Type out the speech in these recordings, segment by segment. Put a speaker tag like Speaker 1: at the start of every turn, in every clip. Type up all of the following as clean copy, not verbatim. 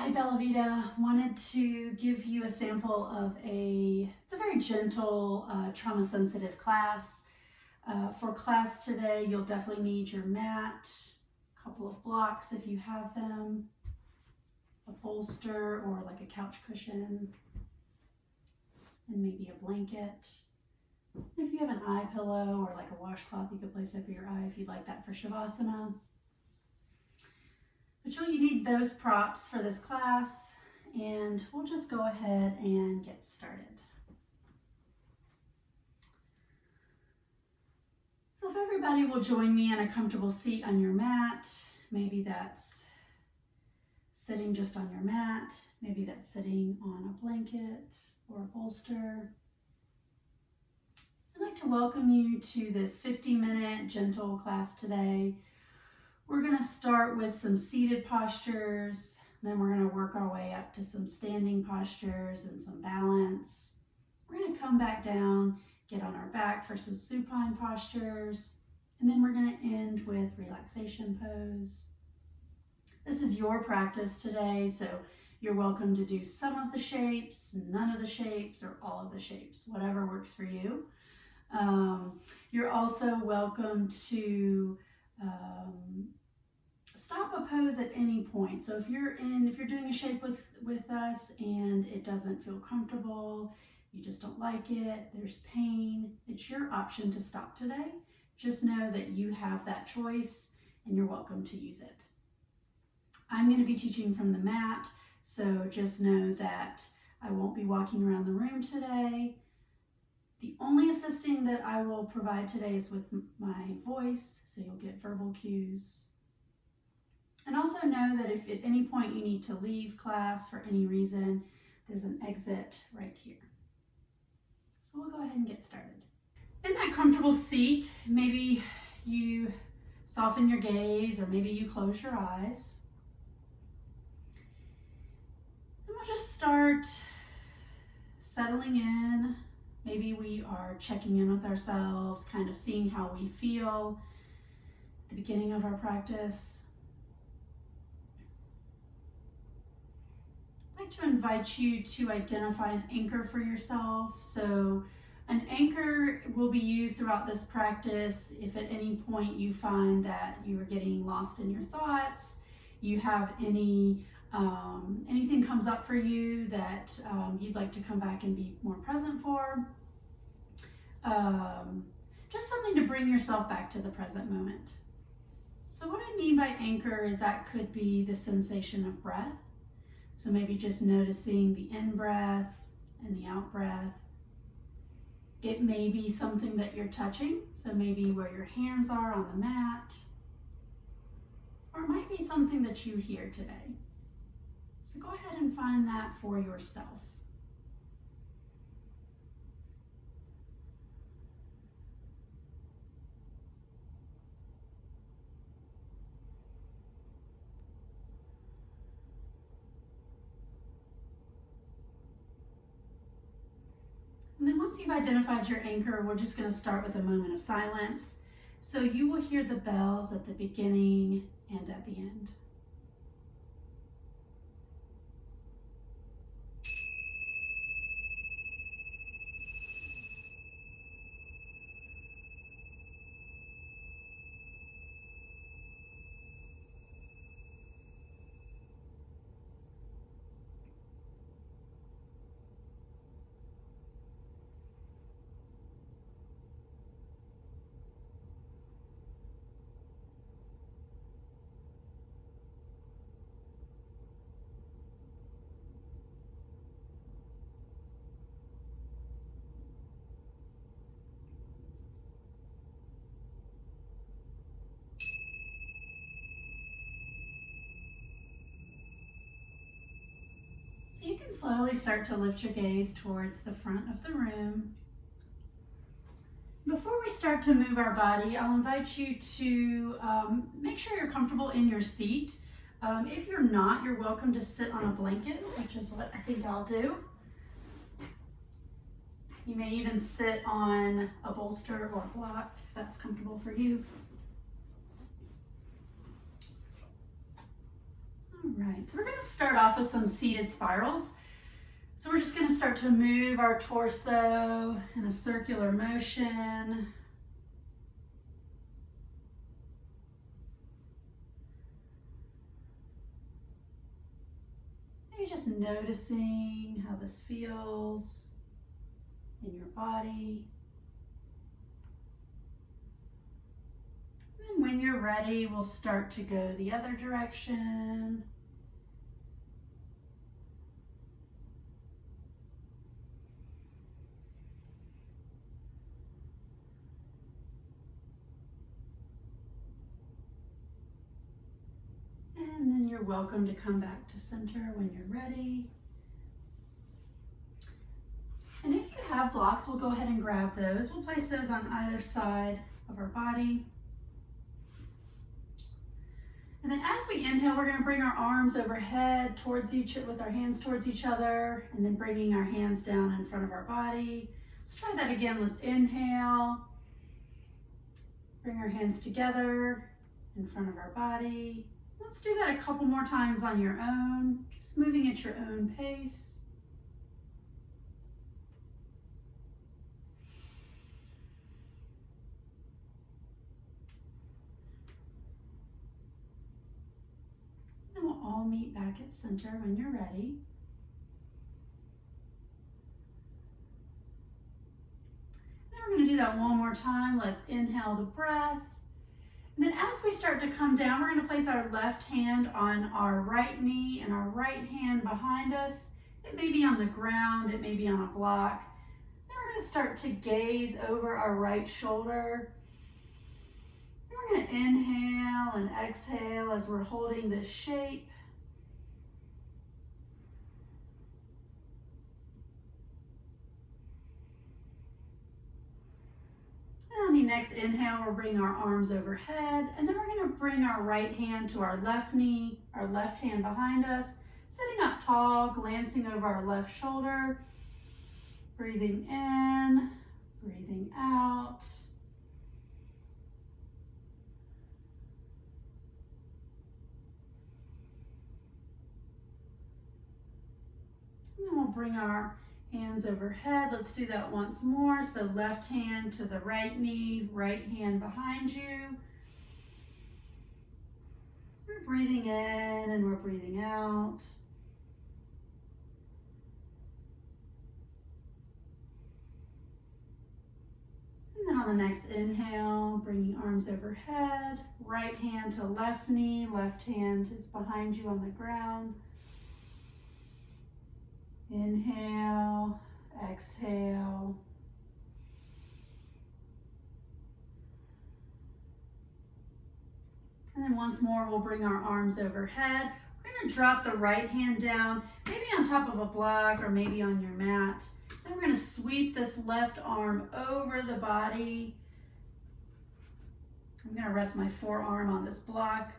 Speaker 1: Hi Bella Vita, wanted to give you a sample of it's a very gentle, trauma-sensitive class. For class today, you'll definitely need your mat, a couple of blocks if you have them, a bolster or like a couch cushion, and maybe a blanket. If you have an eye pillow or like a washcloth, you could place over your eye if you'd like that for Shavasana. But you'll need those props for this class, and we'll just go ahead and get started. So if everybody will join me in a comfortable seat on your mat, maybe that's sitting just on your mat, maybe that's sitting on a blanket or a bolster. I'd like to welcome you to this 50-minute gentle class today. We're going to start with some seated postures, then we're going to work our way up to some standing postures and some balance. We're going to come back down, get on our back for some supine postures, and then we're going to end with relaxation pose. This is your practice today, so you're welcome to do some of the shapes, none of the shapes, or all of the shapes, whatever works for you. You're also welcome to stop a pose at any point. So if you're doing a shape with us and it doesn't feel comfortable, you just don't like it, there's pain, it's your option to stop today. Just know that you have that choice and you're welcome to use it. I'm going to be teaching from the mat, so just know that I won't be walking around the room today. The only assisting that I will provide today is with my voice, so you'll get verbal cues. And also know that if at any point you need to leave class for any reason, there's an exit right here. So we'll go ahead and get started. In that comfortable seat, maybe you soften your gaze or maybe you close your eyes. And we'll just start settling in. Maybe we are checking in with ourselves, kind of seeing how we feel at the beginning of our practice. I'd like to invite you to identify an anchor for yourself. So an anchor will be used throughout this practice if at any point you find that you are getting lost in your thoughts, you have anything comes up for you that you'd like to come back and be more present for. Just something to bring yourself back to the present moment. So what I mean by anchor is that could be the sensation of breath. So maybe just noticing the in-breath and the out-breath. It may be something that you're touching, so maybe where your hands are on the mat. Or it might be something that you hear today. So go ahead and find that for yourself. And then once you've identified your anchor, we're just going to start with a moment of silence. So you will hear the bells at the beginning and at the end. So you can slowly start to lift your gaze towards the front of the room. Before we start to move our body, I'll invite you to make sure you're comfortable in your seat. If you're not, you're welcome to sit on a blanket, which is what I think I'll do. You may even sit on a bolster or a block if that's comfortable for you. All right, so we're going to start off with some seated spirals. So we're just going to start to move our torso in a circular motion. Maybe just noticing how this feels in your body. And when you're ready, we'll start to go the other direction. And then you're welcome to come back to center when you're ready. And if you have blocks, we'll go ahead and grab those. We'll place those on either side of our body. And then as we inhale, we're going to bring our arms overhead towards with our hands towards each other, and then bringing our hands down in front of our body. Let's try that again. Let's inhale. Bring our hands together in front of our body. Let's do that a couple more times on your own, just moving at your own pace. And we'll all meet back at center when you're ready. Then we're going to do that one more time. Let's inhale the breath. And then as we start to come down, we're going to place our left hand on our right knee and our right hand behind us. It may be on the ground, it may be on a block. Then we're going to start to gaze over our right shoulder. And we're going to inhale and exhale as we're holding this shape. On the next inhale, we'll bring our arms overhead, and then we're going to bring our right hand to our left knee, our left hand behind us, sitting up tall, glancing over our left shoulder, breathing in, breathing out. And then we'll bring our hands overhead. Let's do that once more. So left hand to the right knee, right hand behind you. We're breathing in and we're breathing out. And then on the next inhale, bringing arms overhead, right hand to left knee, left hand is behind you on the ground. Inhale, exhale. And then once more, we'll bring our arms overhead. We're going to drop the right hand down, maybe on top of a block or maybe on your mat. Then we're going to sweep this left arm over the body. I'm going to rest my forearm on this block.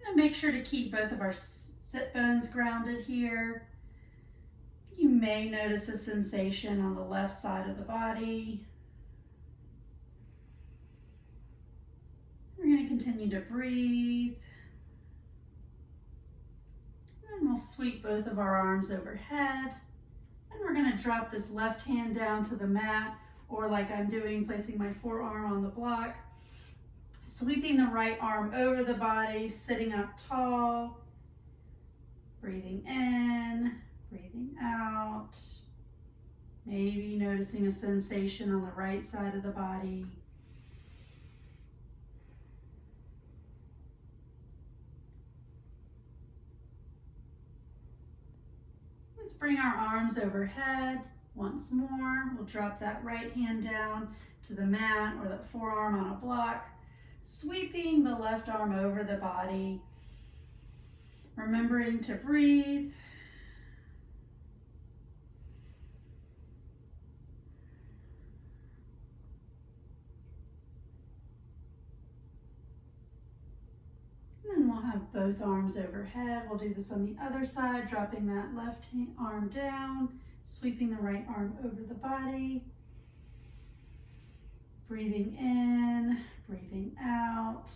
Speaker 1: I'm going to make sure to keep both of our sit bones grounded here. You may notice a sensation on the left side of the body. We're going to continue to breathe. And we'll sweep both of our arms overhead. And we're going to drop this left hand down to the mat, or like I'm doing, placing my forearm on the block. Sweeping the right arm over the body, sitting up tall. Breathing in. Breathing out, maybe noticing a sensation on the right side of the body. Let's bring our arms overhead once more. We'll drop that right hand down to the mat or that forearm on a block, sweeping the left arm over the body, remembering to breathe. Both arms overhead. We'll do this on the other side, dropping that left arm down, sweeping the right arm over the body. Breathing in, breathing out.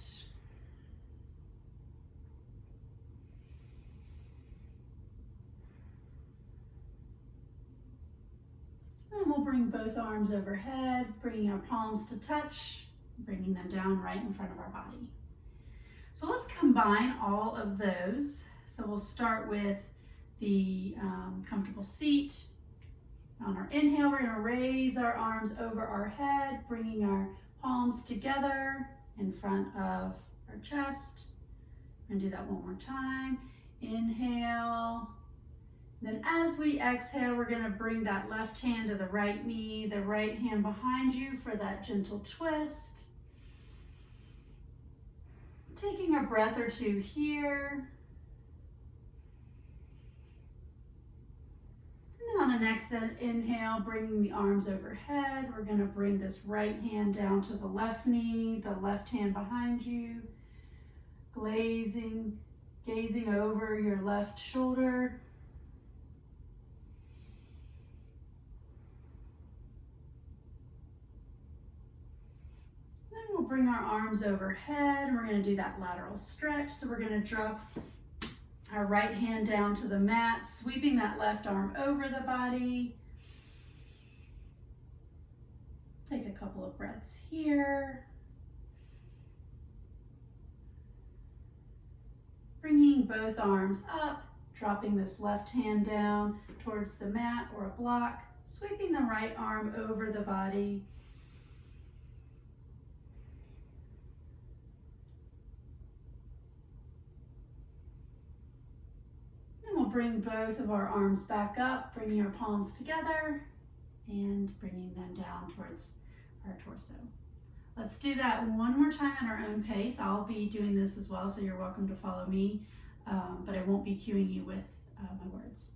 Speaker 1: then we'll bring both arms overhead, bringing our palms to touch, bringing them down right in front of our body. So let's combine all of those. So we'll start with the comfortable seat. On our inhale, we're going to raise our arms over our head, bringing our palms together in front of our chest. We're going to do that one more time. Inhale. Then as we exhale, we're going to bring that left hand to the right knee, the right hand behind you for that gentle twist. Taking a breath or two here. And then on the next inhale, bringing the arms overhead, we're going to bring this right hand down to the left knee, the left hand behind you, gazing over your left shoulder. Then we'll bring our arms overhead, and we're going to do that lateral stretch. So we're going to drop our right hand down to the mat, sweeping that left arm over the body. Take a couple of breaths here. Bringing both arms up, dropping this left hand down towards the mat or a block, sweeping the right arm over the body. Bring both of our arms back up, bringing our palms together and bringing them down towards our torso. Let's do that one more time at our own pace. I'll be doing this as well, so you're welcome to follow me, but I won't be cueing you with my words.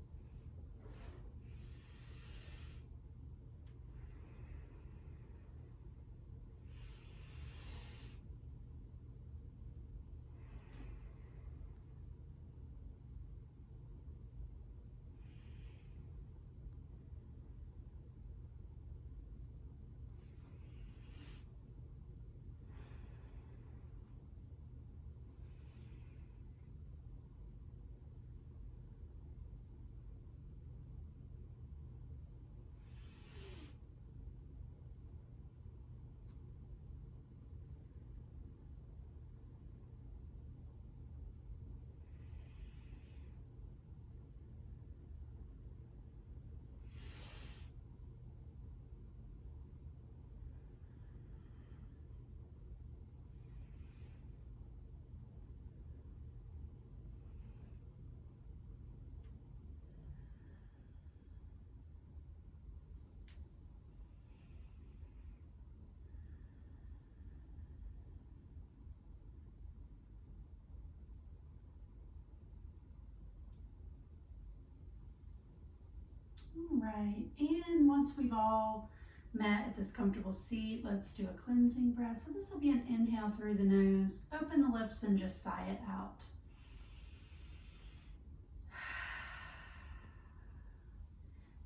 Speaker 1: All right, and once we've all met at this comfortable seat, let's do a cleansing breath. So this will be an inhale through the nose, open the lips and just sigh it out.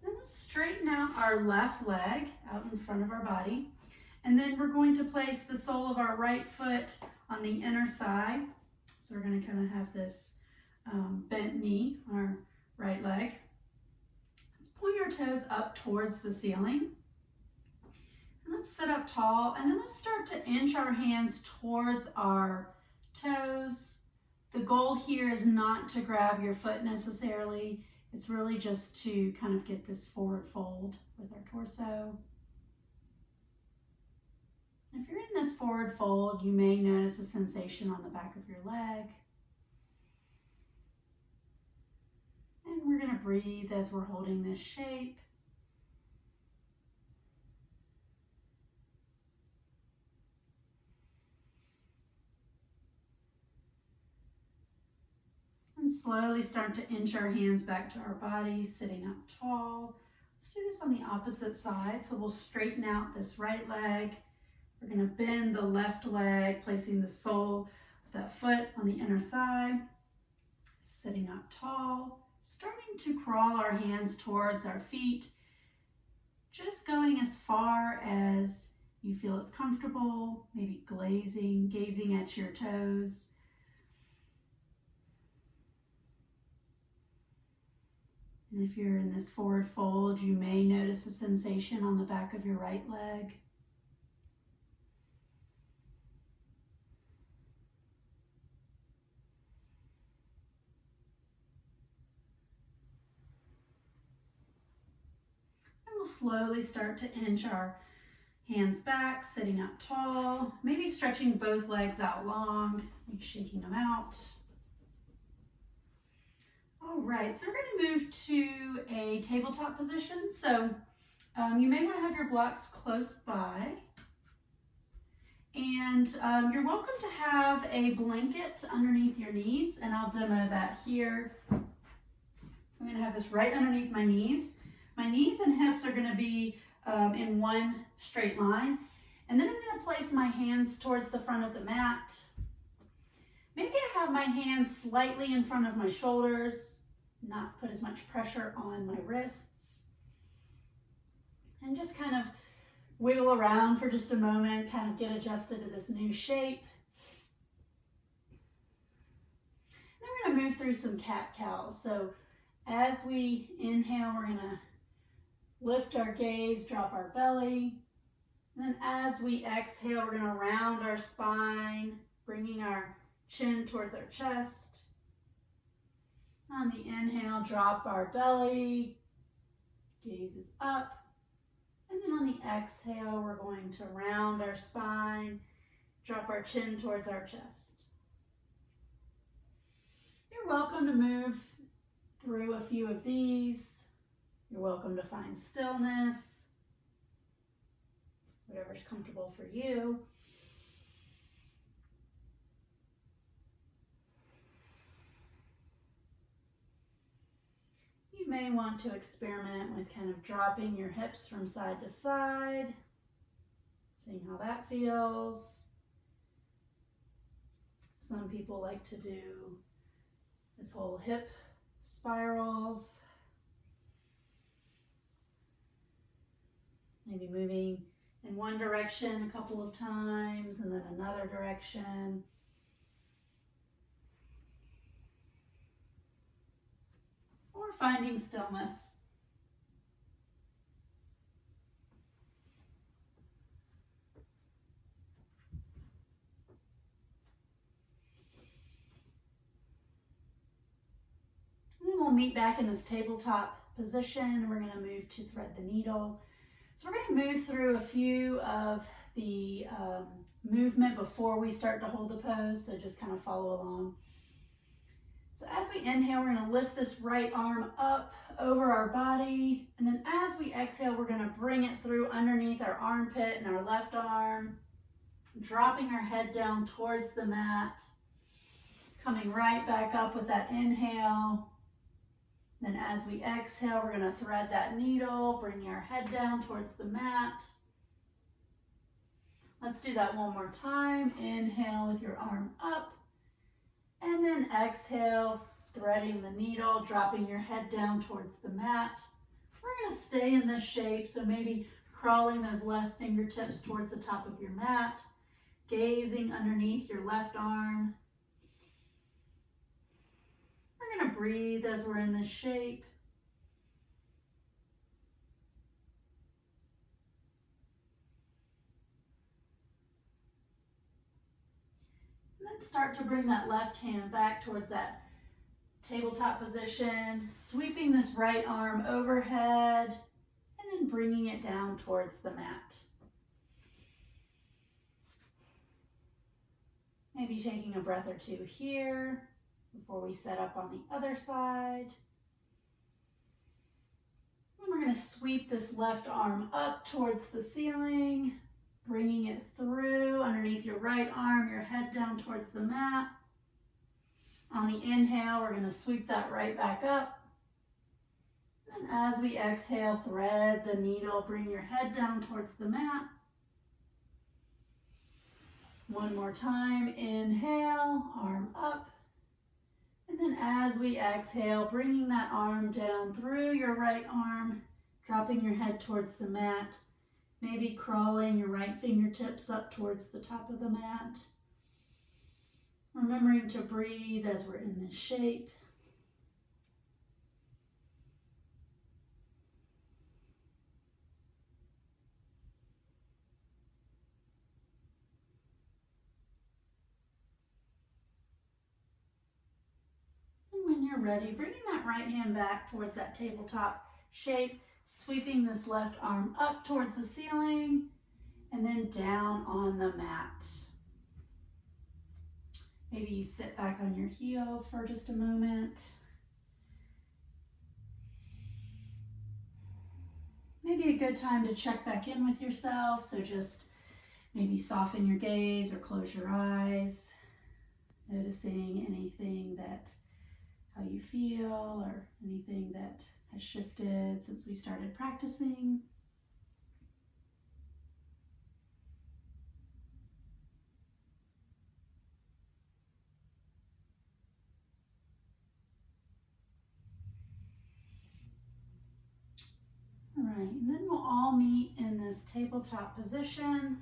Speaker 1: Then let's straighten out our left leg out in front of our body. And then we're going to place the sole of our right foot on the inner thigh. So we're going to kind of have this bent knee on our right leg. Pull your toes up towards the ceiling. And let's sit up tall, and then let's start to inch our hands towards our toes. The goal here is not to grab your foot necessarily. It's really just to kind of get this forward fold with our torso. If you're in this forward fold, you may notice a sensation on the back of your leg. And we're going to breathe as we're holding this shape. And slowly start to inch our hands back to our body, sitting up tall. Let's do this on the opposite side. So we'll straighten out this right leg. We're going to bend the left leg, placing the sole of that foot on the inner thigh, sitting up tall. Starting to crawl our hands towards our feet, just going as far as you feel is comfortable, maybe gazing at your toes. And if you're in this forward fold, you may notice a sensation on the back of your right leg. And we'll slowly start to inch our hands back, sitting up tall, maybe stretching both legs out long, maybe shaking them out. All right, so we're going to move to a tabletop position. So you may want to have your blocks close by. And you're welcome to have a blanket underneath your knees, and I'll demo that here. So I'm going to have this right underneath my knees. My knees and hips are going to be in one straight line. And then I'm going to place my hands towards the front of the mat. Maybe I have my hands slightly in front of my shoulders, not put as much pressure on my wrists. And just kind of wiggle around for just a moment, kind of get adjusted to this new shape. Then we're going to move through some cat-cows. So as we inhale, we're going to lift our gaze, drop our belly. And then as we exhale, we're going to round our spine, bringing our chin towards our chest. On the inhale, drop our belly, gaze is up. And then on the exhale, we're going to round our spine, drop our chin towards our chest. You're welcome to move through a few of these. You're welcome to find stillness, whatever's comfortable for you. You may want to experiment with kind of dropping your hips from side to side, seeing how that feels. Some people like to do this whole hip spirals. Maybe moving in one direction a couple of times and then another direction. Or finding stillness. And then we'll meet back in this tabletop position. We're going to move to thread the needle. So we're going to move through a few of the movement before we start to hold the pose, so just kind of follow along. So as we inhale, we're going to lift this right arm up over our body, and then as we exhale, we're going to bring it through underneath our armpit and our left arm, dropping our head down towards the mat, coming right back up with that inhale. Then as we exhale, we're going to thread that needle, bringing our head down towards the mat. Let's do that one more time. Inhale with your arm up. And then exhale, threading the needle, dropping your head down towards the mat. We're going to stay in this shape, so maybe crawling those left fingertips towards the top of your mat, gazing underneath your left arm. We're going to breathe as we're in this shape. And then start to bring that left hand back towards that tabletop position, sweeping this right arm overhead, and then bringing it down towards the mat. Maybe taking a breath or two here before we set up on the other side. And we're going to sweep this left arm up towards the ceiling, bringing it through underneath your right arm, your head down towards the mat. On the inhale, we're going to sweep that right back up. And as we exhale, thread the needle, bring your head down towards the mat. One more time, inhale, arm up. And then as we exhale, bringing that arm down through your right arm, dropping your head towards the mat, maybe crawling your right fingertips up towards the top of the mat. Remembering to breathe as we're in this shape. you're ready, bringing that right hand back towards that tabletop shape, sweeping this left arm up towards the ceiling, and then down on the mat. Maybe you sit back on your heels for just a moment. Maybe a good time to check back in with yourself, so just maybe soften your gaze or close your eyes, noticing anything that, how you feel, or anything that has shifted since we started practicing. All right, and then we'll all meet in this tabletop position.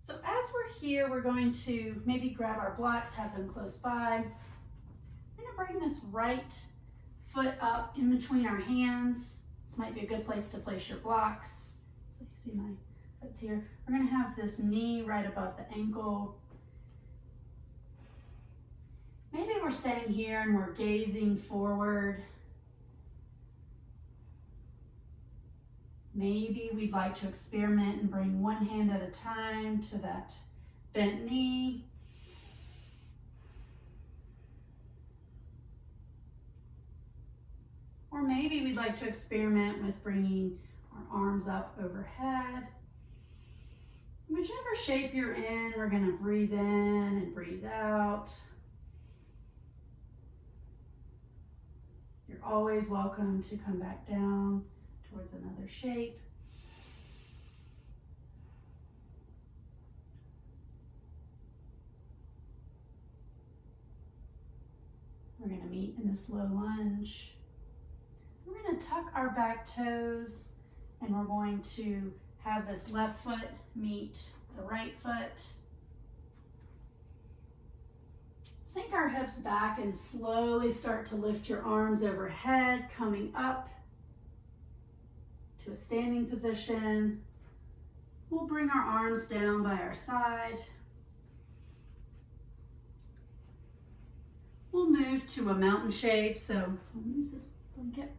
Speaker 1: So as we're here, we're going to maybe grab our blocks, have them close by. We're going to bring this right foot up in between our hands. This might be a good place to place your blocks. So you see my foot's here. We're going to have this knee right above the ankle. Maybe we're staying here and we're gazing forward. Maybe we'd like to experiment and bring one hand at a time to that bent knee. Or maybe we'd like to experiment with bringing our arms up overhead. Whichever shape you're in, we're going to breathe in and breathe out. You're always welcome to come back down towards another shape. We're going to meet in this low lunge. We're going to tuck our back toes, and we're going to have this left foot meet the right foot. Sink our hips back and slowly start to lift your arms overhead, coming up to a standing position. We'll bring our arms down by our side. We'll move to a mountain shape. So I'll move this blanket.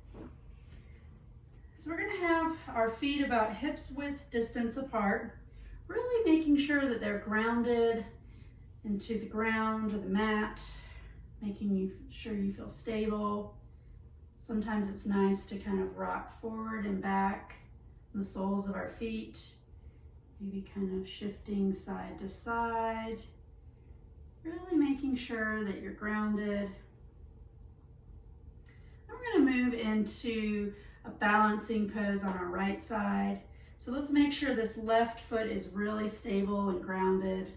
Speaker 1: So we're going to have our feet about hips width distance apart, really making sure that they're grounded into the ground or the mat, making sure you feel stable. Sometimes it's nice to kind of rock forward and back the soles of our feet, maybe kind of shifting side to side, really making sure that you're grounded. And we're going to move into a balancing pose on our right side. So let's make sure this left foot is really stable and grounded.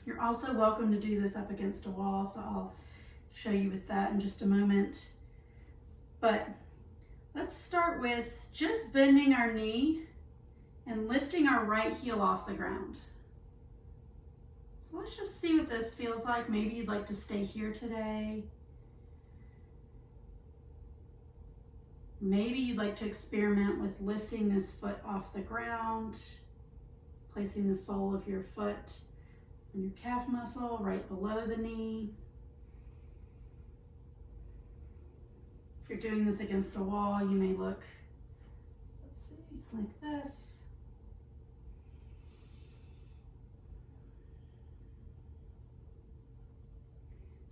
Speaker 1: You're also welcome to do this up against a wall, so I'll show you with that in just a moment. But let's start with just bending our knee and lifting our right heel off the ground. So let's just see what this feels like. Maybe you'd like to stay here today. Maybe you'd like to experiment with lifting this foot off the ground, placing the sole of your foot on your calf muscle right below the knee. If you're doing this against a wall, you may look, let's see, like this.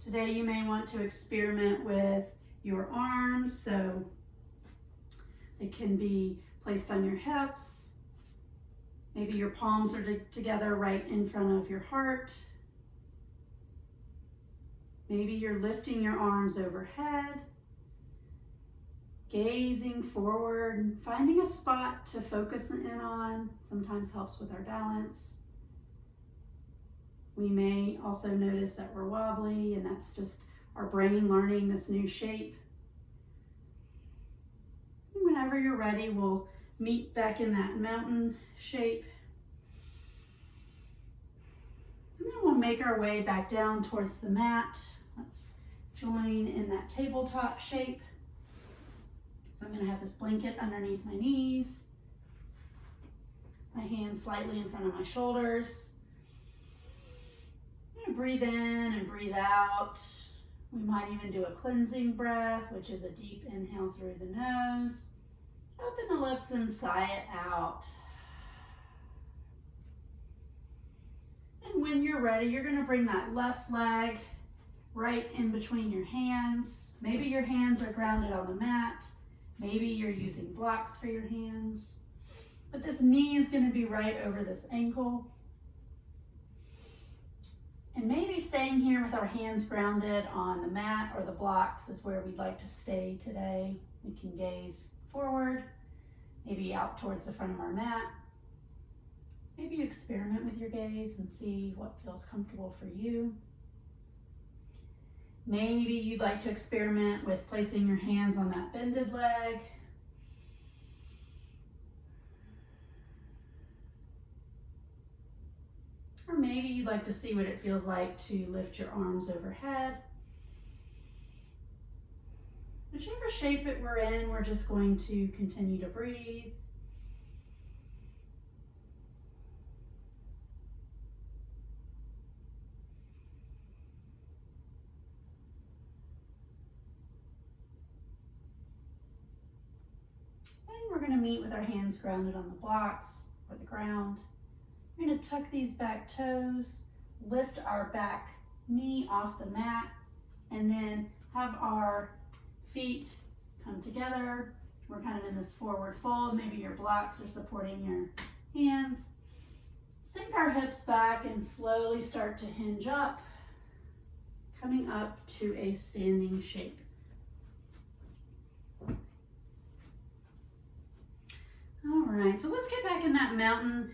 Speaker 1: Today you may want to experiment with your arms, so they can be placed on your hips. Maybe your palms are together right in front of your heart. Maybe you're lifting your arms overhead, gazing forward, finding a spot to focus in on. Sometimes helps with our balance. We may also notice that we're wobbly, and that's just our brain learning this new shape. And whenever you're ready, we'll meet back in that mountain shape. And then we'll make our way back down towards the mat. Let's join in that tabletop shape. So I'm going to have this blanket underneath my knees, my hands slightly in front of my shoulders. I'm going to going to breathe in and breathe out. We might even do a cleansing breath, which is a deep inhale through the nose. Open the lips and sigh it out. And when you're ready, you're going to bring that left leg right in between your hands. Maybe your hands are grounded on the mat. Maybe you're using blocks for your hands. But this knee is going to be right over this ankle. And maybe staying here with our hands grounded on the mat or the blocks is where we'd like to stay today. We can gaze forward, maybe out towards the front of our mat. Maybe you experiment with your gaze and see what feels comfortable for you. Maybe you'd like to experiment with placing your hands on that bended leg. Or maybe you'd like to see what it feels like to lift your arms overhead. Whichever shape it we're in, we're just going to continue to breathe. Then we're going to meet with our hands grounded on the blocks or the ground. We're going to tuck these back toes, lift our back knee off the mat, and then have our feet come together. We're kind of in this forward fold. Maybe your blocks are supporting your hands. Sink our hips back and slowly start to hinge up, coming up to a standing shape. All right, so let's get back in that mountain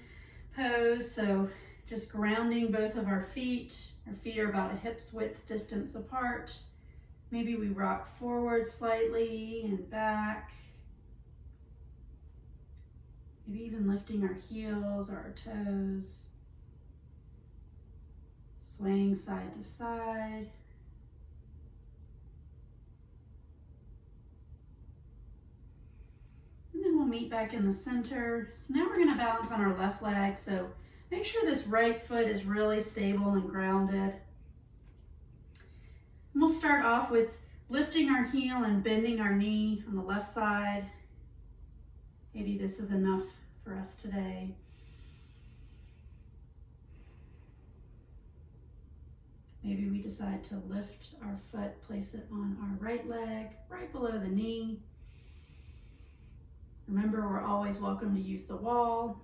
Speaker 1: pose. So just grounding both of our feet. Our feet are about a hip's width distance apart. Maybe we rock forward slightly and back. Maybe even lifting our heels or our toes. Swaying side to side. And then we'll meet back in the center. So now we're going to balance on our left leg. So make sure this right foot is really stable and grounded. And we'll start off with lifting our heel and bending our knee on the left side. Maybe this is enough for us today. Maybe we decide to lift our foot, place it on our right leg, right below the knee. Remember, we're always welcome to use the wall.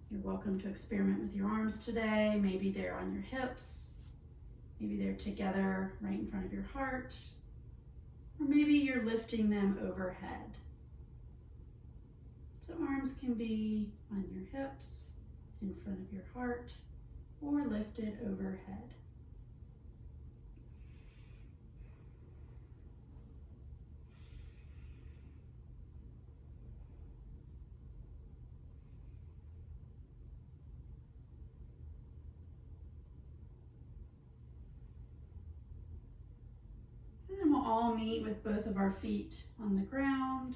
Speaker 1: You're welcome to experiment with your arms today. Maybe they're on your hips. Maybe they're together right in front of your heart. Or maybe you're lifting them overhead. So arms can be on your hips, in front of your heart, or lifted overhead. All meet with both of our feet on the ground.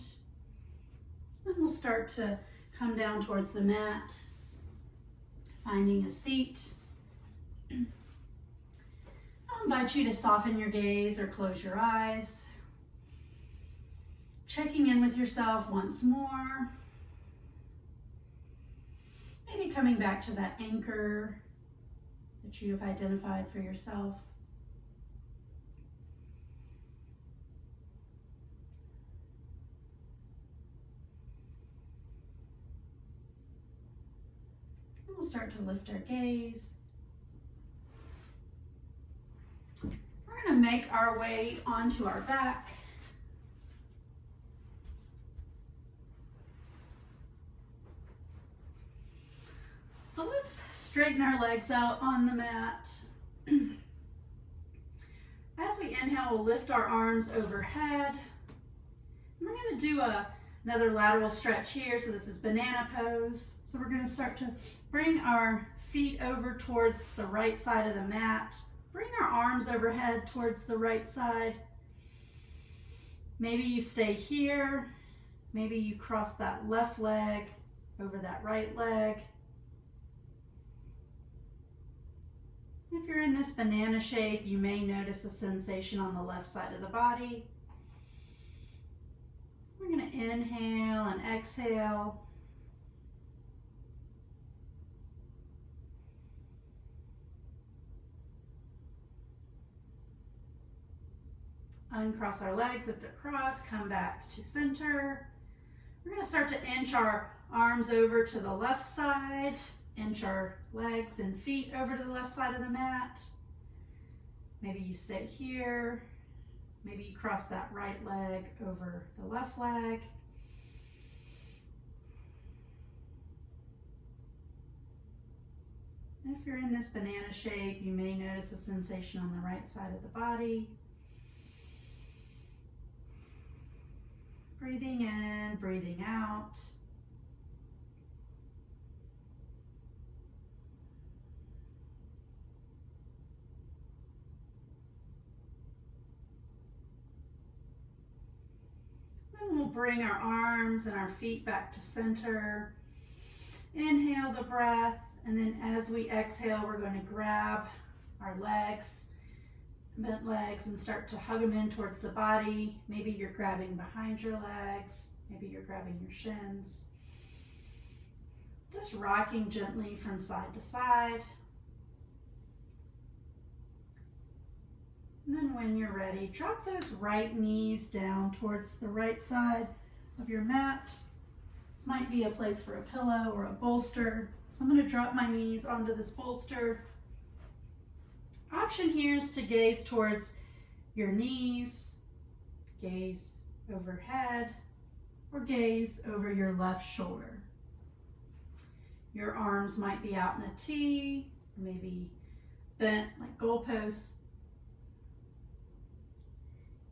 Speaker 1: Then we'll start to come down towards the mat, finding a seat. I'll invite you to soften your gaze or close your eyes. Checking in with yourself once more. Maybe coming back to that anchor that you have identified for yourself. We'll start to lift our gaze. We're going to make our way onto our back. So let's straighten our legs out on the mat. As we inhale, we'll lift our arms overhead. And we're going to do another lateral stretch here. So this is banana pose. So we're going to start to bring our feet over towards the right side of the mat. Bring our arms overhead towards the right side. Maybe you stay here. Maybe you cross that left leg over that right leg. If you're in this banana shape, you may notice a sensation on the left side of the body. We're going to inhale and exhale. Uncross our legs if they're crossed, come back to center. We're going to start to inch our arms over to the left side, inch our legs and feet over to the left side of the mat. Maybe you stay here. Maybe you cross that right leg over the left leg. And if you're in this banana shape, you may notice a sensation on the right side of the body. Breathing in, breathing out. Then we'll bring our arms and our feet back to center. Inhale the breath, and then as we exhale, we're going to grab our legs, bent legs, and start to hug them in towards the body. Maybe you're grabbing behind your legs. Maybe you're grabbing your shins. Just rocking gently from side to side. And then when you're ready, drop those right knees down towards the right side of your mat. This might be a place for a pillow or a bolster. So I'm going to drop my knees onto this bolster. Option here is to gaze towards your knees, gaze overhead, or gaze over your left shoulder. Your arms might be out in a T, maybe bent like goalposts.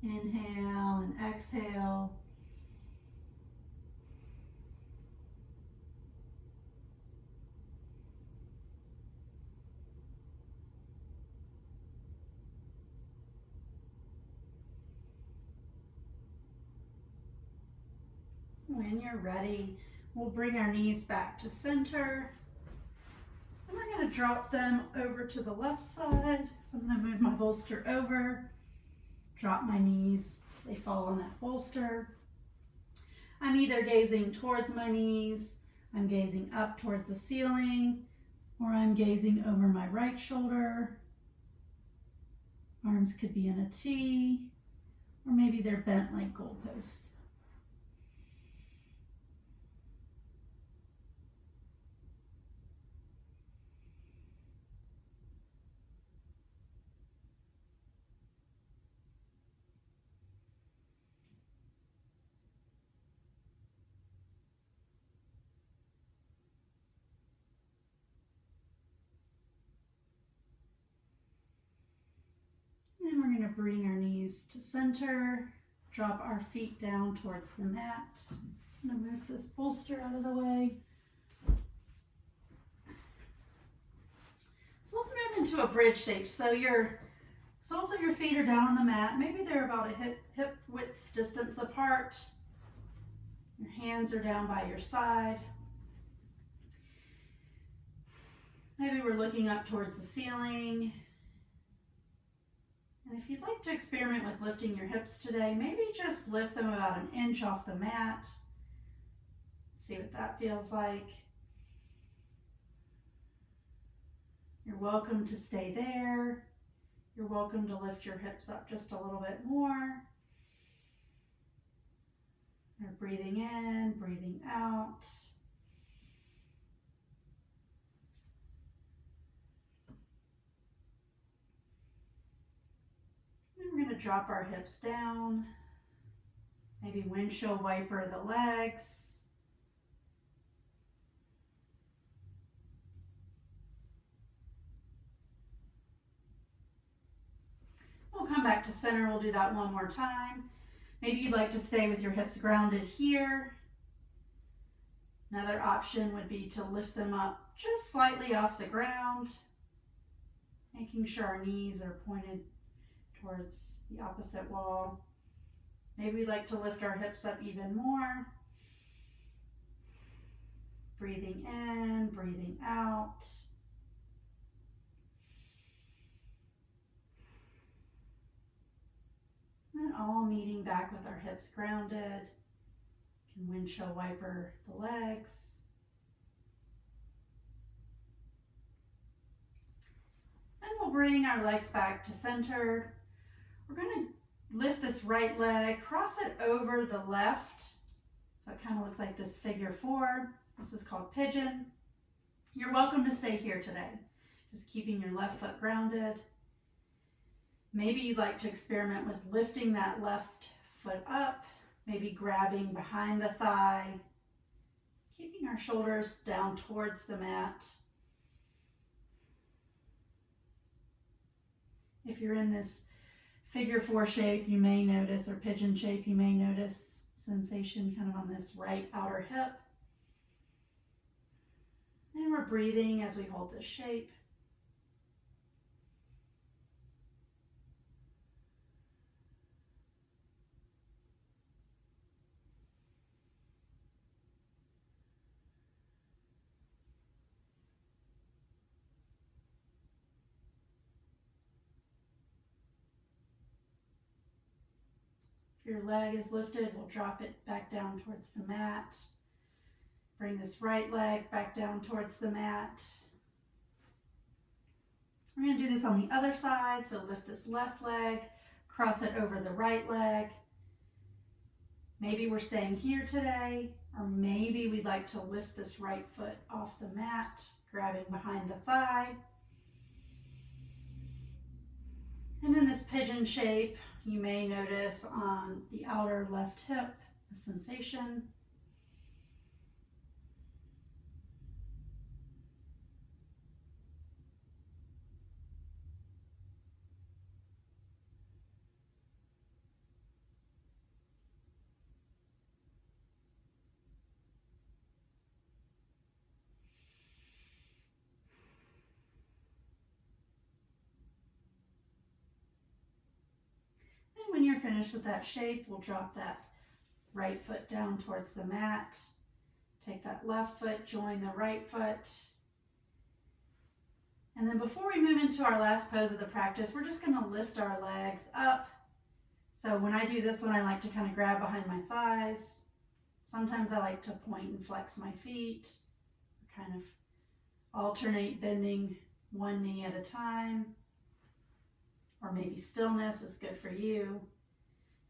Speaker 1: Inhale and exhale. When you're ready, we'll bring our knees back to center. And we're going to drop them over to the left side. So I'm going to move my bolster over, drop my knees. They fall on that bolster. I'm either gazing towards my knees, I'm gazing up towards the ceiling, or I'm gazing over my right shoulder. Arms could be in a T, or maybe they're bent like goalposts. Then we're going to bring our knees to center, drop our feet down towards the mat. I'm going to move this bolster out of the way. So let's move into a bridge shape. So soles of your feet are down on the mat. Maybe they're about a hip width distance apart. Your hands are down by your side. Maybe we're looking up towards the ceiling. And if you'd like to experiment with lifting your hips today, maybe just lift them about an inch off the mat. See what that feels like. You're welcome to stay there. You're welcome to lift your hips up just a little bit more. You're breathing in, breathing out. We're going to drop our hips down, maybe windshield wiper the legs. We'll come back to center. We'll do that one more time. Maybe you'd like to stay with your hips grounded here. Another option would be to lift them up just slightly off the ground, making sure our knees are pointed towards the opposite wall. Maybe we'd like to lift our hips up even more. Breathing in, breathing out. then all meeting back with our hips grounded. You can windshield wiper the legs. Then we'll bring our legs back to center. We're going to lift this right leg, cross it over the left. So it kind of looks like this figure 4. This is called pigeon. You're welcome to stay here today. Just keeping your left foot grounded. Maybe you'd like to experiment with lifting that left foot up, maybe grabbing behind the thigh, keeping our shoulders down towards the mat. If you're in this figure 4 shape, you may notice, or pigeon shape, you may notice sensation kind of on this right outer hip. And we're breathing as we hold this shape. If your leg is lifted, we'll drop it back down towards the mat. Bring this right leg back down towards the mat. We're going to do this on the other side, so lift this left leg, cross it over the right leg. Maybe we're staying here today, or maybe we'd like to lift this right foot off the mat, grabbing behind the thigh. And in this pigeon shape, you may notice on the outer left hip a sensation. When you're finished with that shape, we'll drop that right foot down towards the mat. Take that left foot, join the right foot. And then before we move into our last pose of the practice, we're just going to lift our legs up. So when I do this one, I like to kind of grab behind my thighs. Sometimes I like to point and flex my feet, kind of alternate bending one knee at a time. Or maybe stillness is good for you.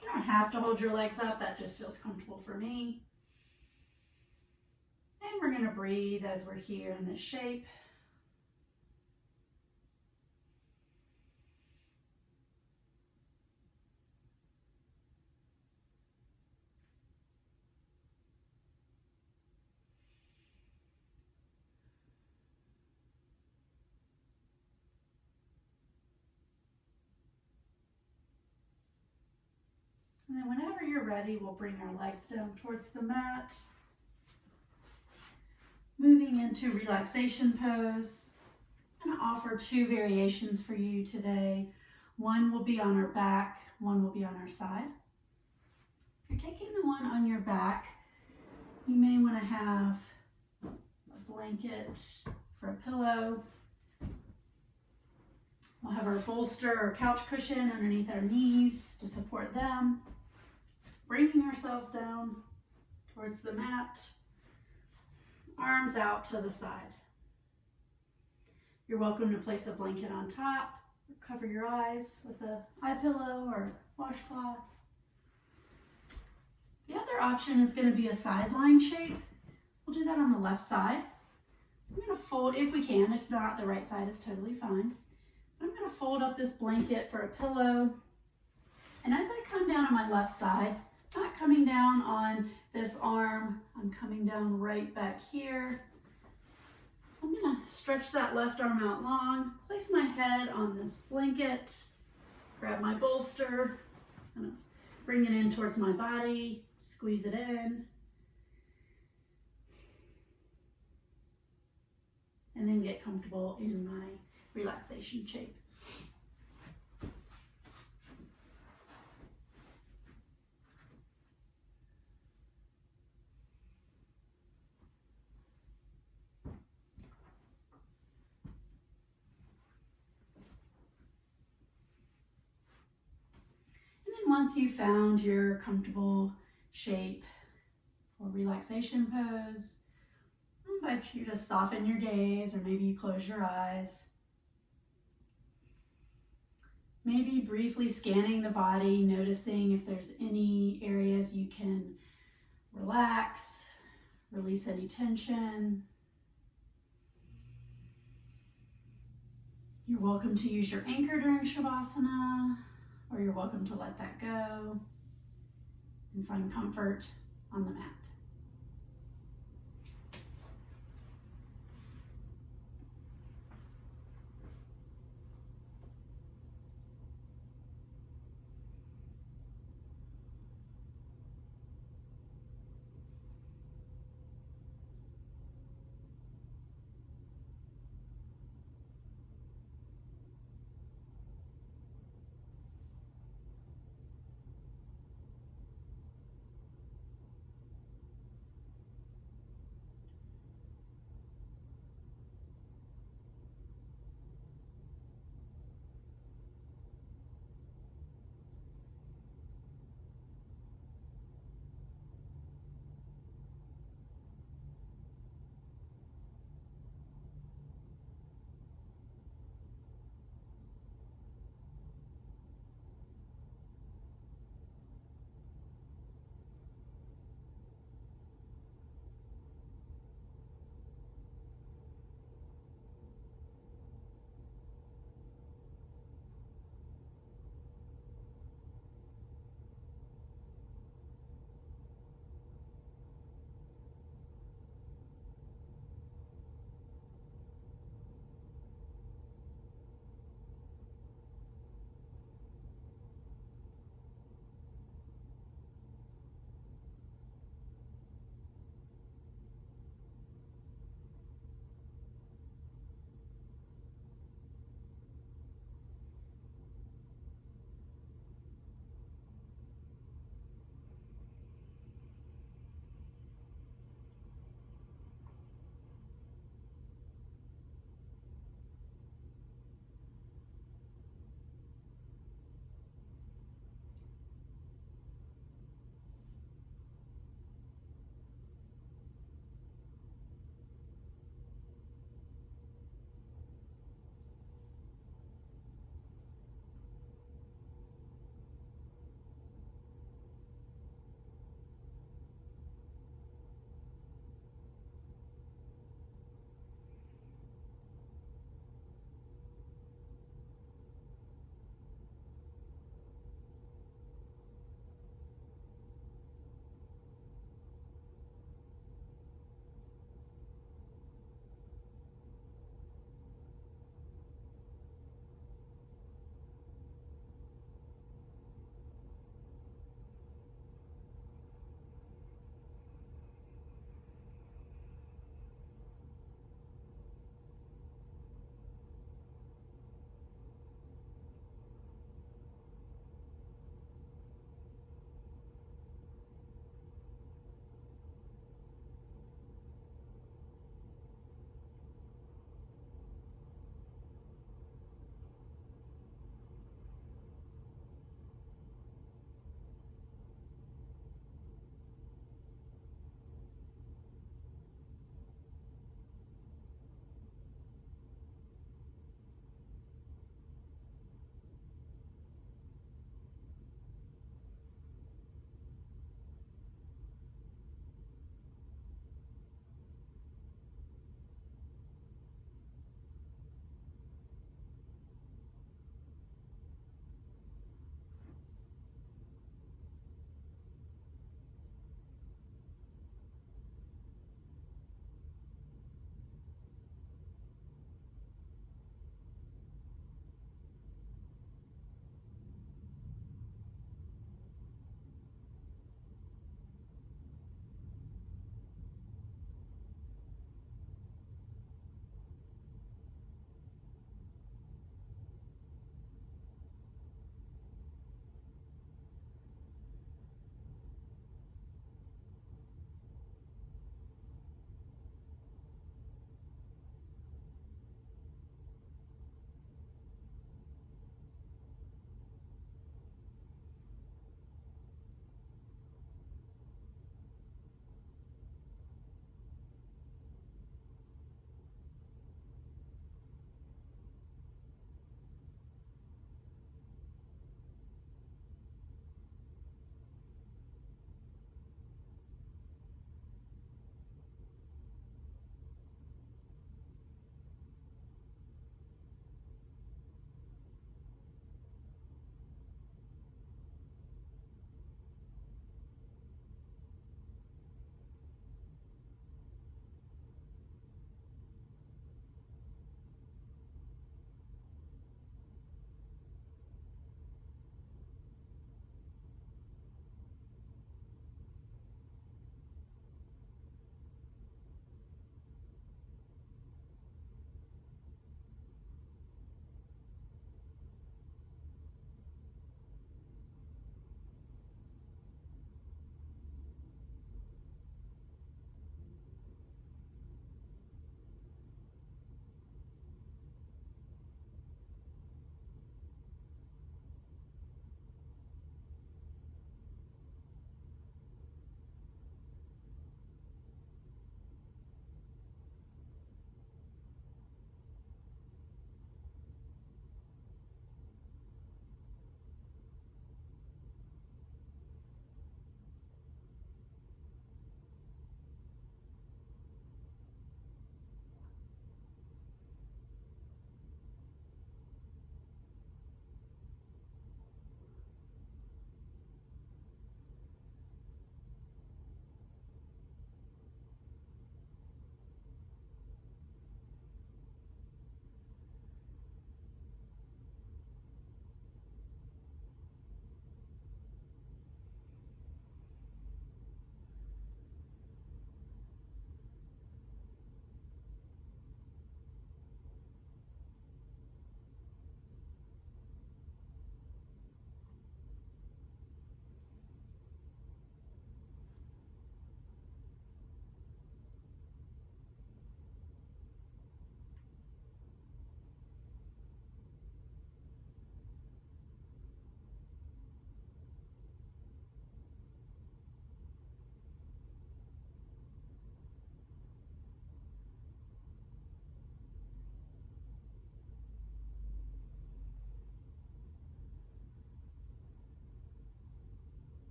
Speaker 1: You don't have to hold your legs up, that just feels comfortable for me. And we're going to breathe as we're here in this shape. And then whenever you're ready, we'll bring our legs down towards the mat. Moving into relaxation pose. I'm going to offer 2 variations for you today. One will be on our back, one will be on our side. If you're taking the one on your back, you may want to have a blanket for a pillow. We'll have our bolster or couch cushion underneath our knees to support them. Bringing ourselves down towards the mat, arms out to the side. You're welcome to place a blanket on top, or cover your eyes with an eye pillow or washcloth. The other option is going to be a sideline shape. We'll do that on the left side. I'm going to fold, if we can, if not, the right side is totally fine. I'm going to fold up this blanket for a pillow. And as I come down on my left side, not coming down on this arm, I'm coming down right back here. I'm going to stretch that left arm out long, place my head on this blanket, grab my bolster, kind of bring it in towards my body, squeeze it in, and then get comfortable in my relaxation shape. once you've found your comfortable shape or relaxation pose, I invite you to soften your gaze, or maybe you close your eyes. Maybe briefly scanning the body, noticing if there's any areas you can relax, release any tension. You're welcome to use your anchor during Shavasana, or you're welcome to let that go and find comfort on the mat.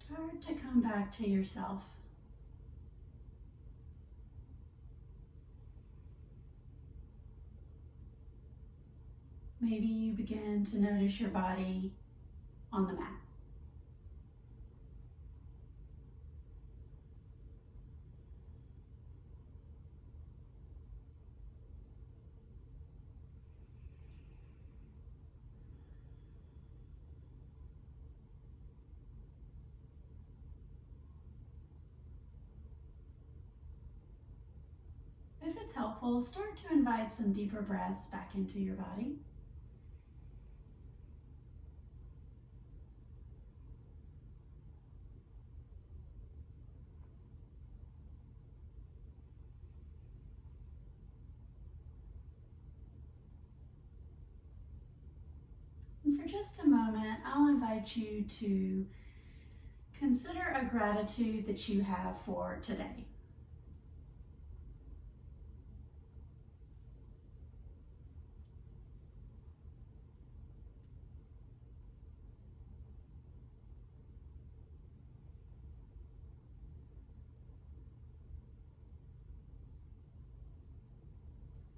Speaker 1: Start to come back to yourself. Maybe you begin to notice your body on the mat. If it's helpful, start to invite some deeper breaths back into your body. And for just a moment, I'll invite you to consider a gratitude that you have for today.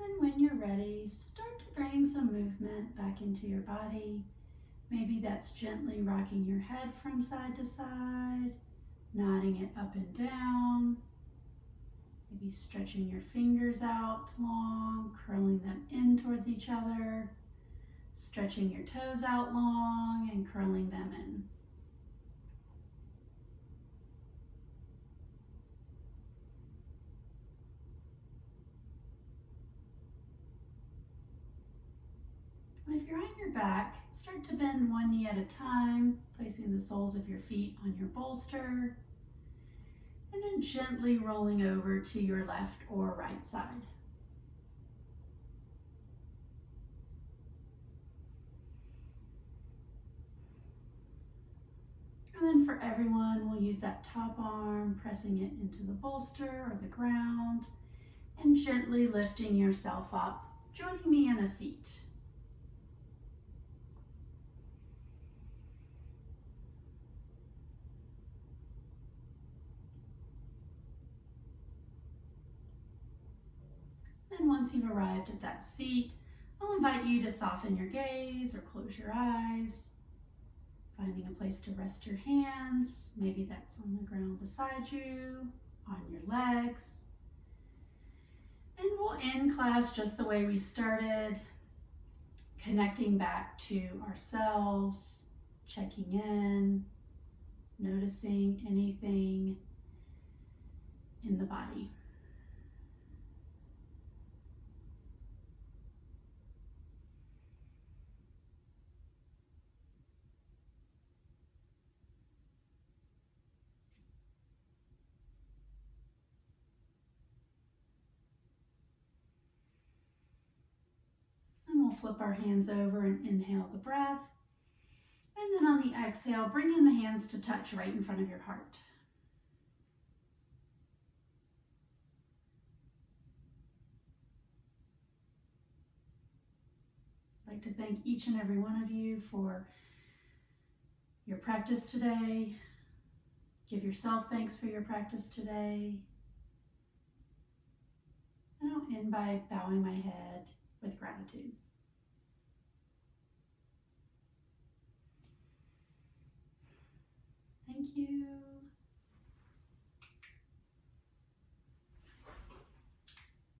Speaker 1: And when you're ready, start to bring some movement back into your body. Maybe that's gently rocking your head from side to side, nodding it up and down. Maybe stretching your fingers out long, curling them in towards each other. Stretching your toes out long and curling them in. And if you're on your back, start to bend one knee at a time, placing the soles of your feet on your bolster, and then gently rolling over to your left or right side. And then for everyone, we'll use that top arm, pressing it into the bolster or the ground, and gently lifting yourself up, joining me in a seat. And once you've arrived at that seat, I'll invite you to soften your gaze or close your eyes, finding a place to rest your hands. Maybe that's on the ground beside you, on your legs. And we'll end class just the way we started, connecting back to ourselves, checking in, noticing anything in the body. We'll flip our hands over and inhale the breath. And then on the exhale, bring in the hands to touch right in front of your heart. I'd like to thank each and every one of you for your practice today. Give yourself thanks for your practice today. And I'll end by bowing my head with gratitude. Thank you.